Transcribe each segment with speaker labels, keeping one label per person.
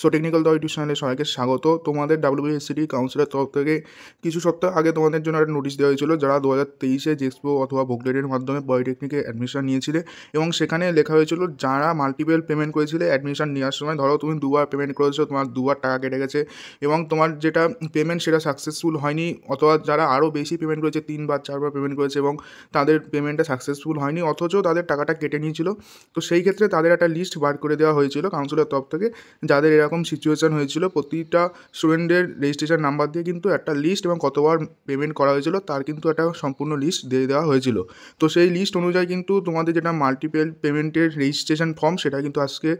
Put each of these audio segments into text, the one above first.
Speaker 1: So technical the YouTube চ্যানেলে সবাইকে স্বাগত। তোমাদের WBSCD কাউন্সিলের তরফ থেকে কিছু সপ্তাহ আগে তোমাদের জন্য একটা নোটিশ দেওয়া হয়েছিল, যারা 2023-এ জেক্সপো অথবা ভোগলেটের মাধ্যমে পলিটেকনিকে অ্যাডমিশন নিয়েছিলে এবং সেখানে লেখা হয়েছিল যারা মাল্টিপল পেমেন্ট করেছিলে অ্যাডমিশন নেওয়ার সময়, ধরো তুমি দুবার পেমেন্ট করেছো, তোমার দুবার টাকা কেটে গেছে এবং তোমার যেটা পেমেন্ট সেটা সাকসেসফুল হয়নি, অথবা যারা আরও বেশি পেমেন্ট করেছে 3বার 4বার পেমেন্ট করেছে এবং তাদের পেমেন্টটা সাকসেসফুল হয়নি অথচ তাদের টাকাটা কেটে নিয়েছিল। তো সেই ক্ষেত্রে তাদের একটা লিস্ট বার করে দেওয়া হয়েছিল কাউন্সিলের তরফ থেকে, যাদের এরকম সিচুয়েশান হয়েছিল। প্রতিটা স্টুডেন্টের রেজিস্ট্রেশন নাম্বার দিয়ে কিন্তু একটা লিস্ট এবং কতবার পেমেন্ট করা হয়েছিল তার কিন্তু একটা সম্পূর্ণ লিস্ট দিয়ে দেওয়া হয়েছিল। তো সেই লিস্ট অনুযায়ী কিন্তু তোমাদের যেটা মাল্টিপল পেমেন্টের রেজিস্ট্রেশন ফর্ম সেটা কিন্তু আজকে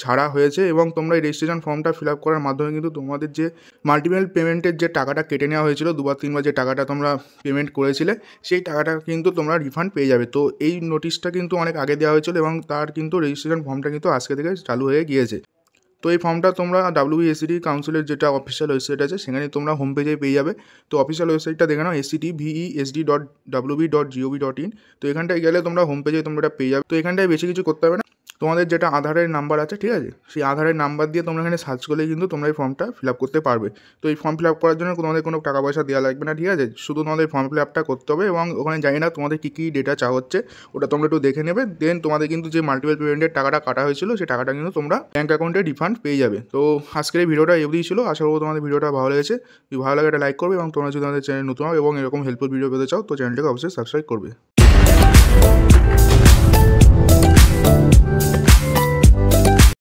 Speaker 1: ছাড়া হয়েছে এবং তোমরা এই রেজিস্ট্রেশন ফর্মটা ফিল আপ করার মাধ্যমে কিন্তু তোমাদের যে মাল্টিপল পেমেন্টের যে টাকাটা কেটে নেওয়া হয়েছিল, দুবার 3বার যে টাকাটা তোমরা পেমেন্ট করেছিলে সেই টাকাটা কিন্তু তোমরা রিফান্ড পেয়ে যাবে। তো এই নোটিশটা কিন্তু অনেক আগে দেওয়া হয়েছিল এবং তার কিন্তু রেজিস্ট্রেশন ফর্মটা কিন্তু আজকে থেকে চালু হয়ে গিয়েছে। তো এই ফর্মটা তোমরা WBSCD কাউন্সিলের যেটা অফিসিয়াল ওয়েবসাইট আছে সেখানে তোমরা হোম পেজে পেয়ে যাবে। তো অফিসিয়াল ওয়েবসাইটটা দেখে নাও, actvesd.wb.gov.in। তো এখানটায় গেলে তোমরা হোম পেজে তোমরা এটা পেয়ে যাবে। তো এখানটায় বেশি কিছু করতে হবে না, তোমাদের যেটা আধারের নাম্বার আছে, ঠিক আছে, সেই আধারের নাম্বার দিয়ে তোমরা এখানে সার্চ করলে কিন্তু তোমরা এই ফর্মটা ফিল আপ করতে পারবে। তো এই ফর্ম ফিল আপ করার জন্য তোমাদের কোনো টাকা পয়সা দেওয়া লাগবে না, ঠিক আছে, শুধু তোমাদের ফর্ম ফিল আপটা করতে হবে এবং ওখানে জানি না তোমাদের কী কী ডেটা চাওয়া হচ্ছে ওটা তোমরা একটু দেখে নেবে। দেন তোমাদের কিন্তু যে মাল্টিপল পেমেন্টের টাকাটা কাটা হয়েছিল সেই টাকাটা কিন্তু তোমরা ব্যাঙ্ক অ্যাকাউন্টে রিফান্ড পেয়ে যাবে। তো আজকের এই ভিডিওটা এমনিই ছিল, আশা করবো তোমাদের ভিডিওটা ভালো লেগেছে। যদি ভালো লাগে একটা লাইক করবে এবং তোমরা যদি আমাদের চ্যানেল নতুন হও এবং এরকম হেল্পফুল ভিডিও পেতে চাও তো চ্যানেলটাকে অবশ্যই সাবস্ক্রাইব করবে।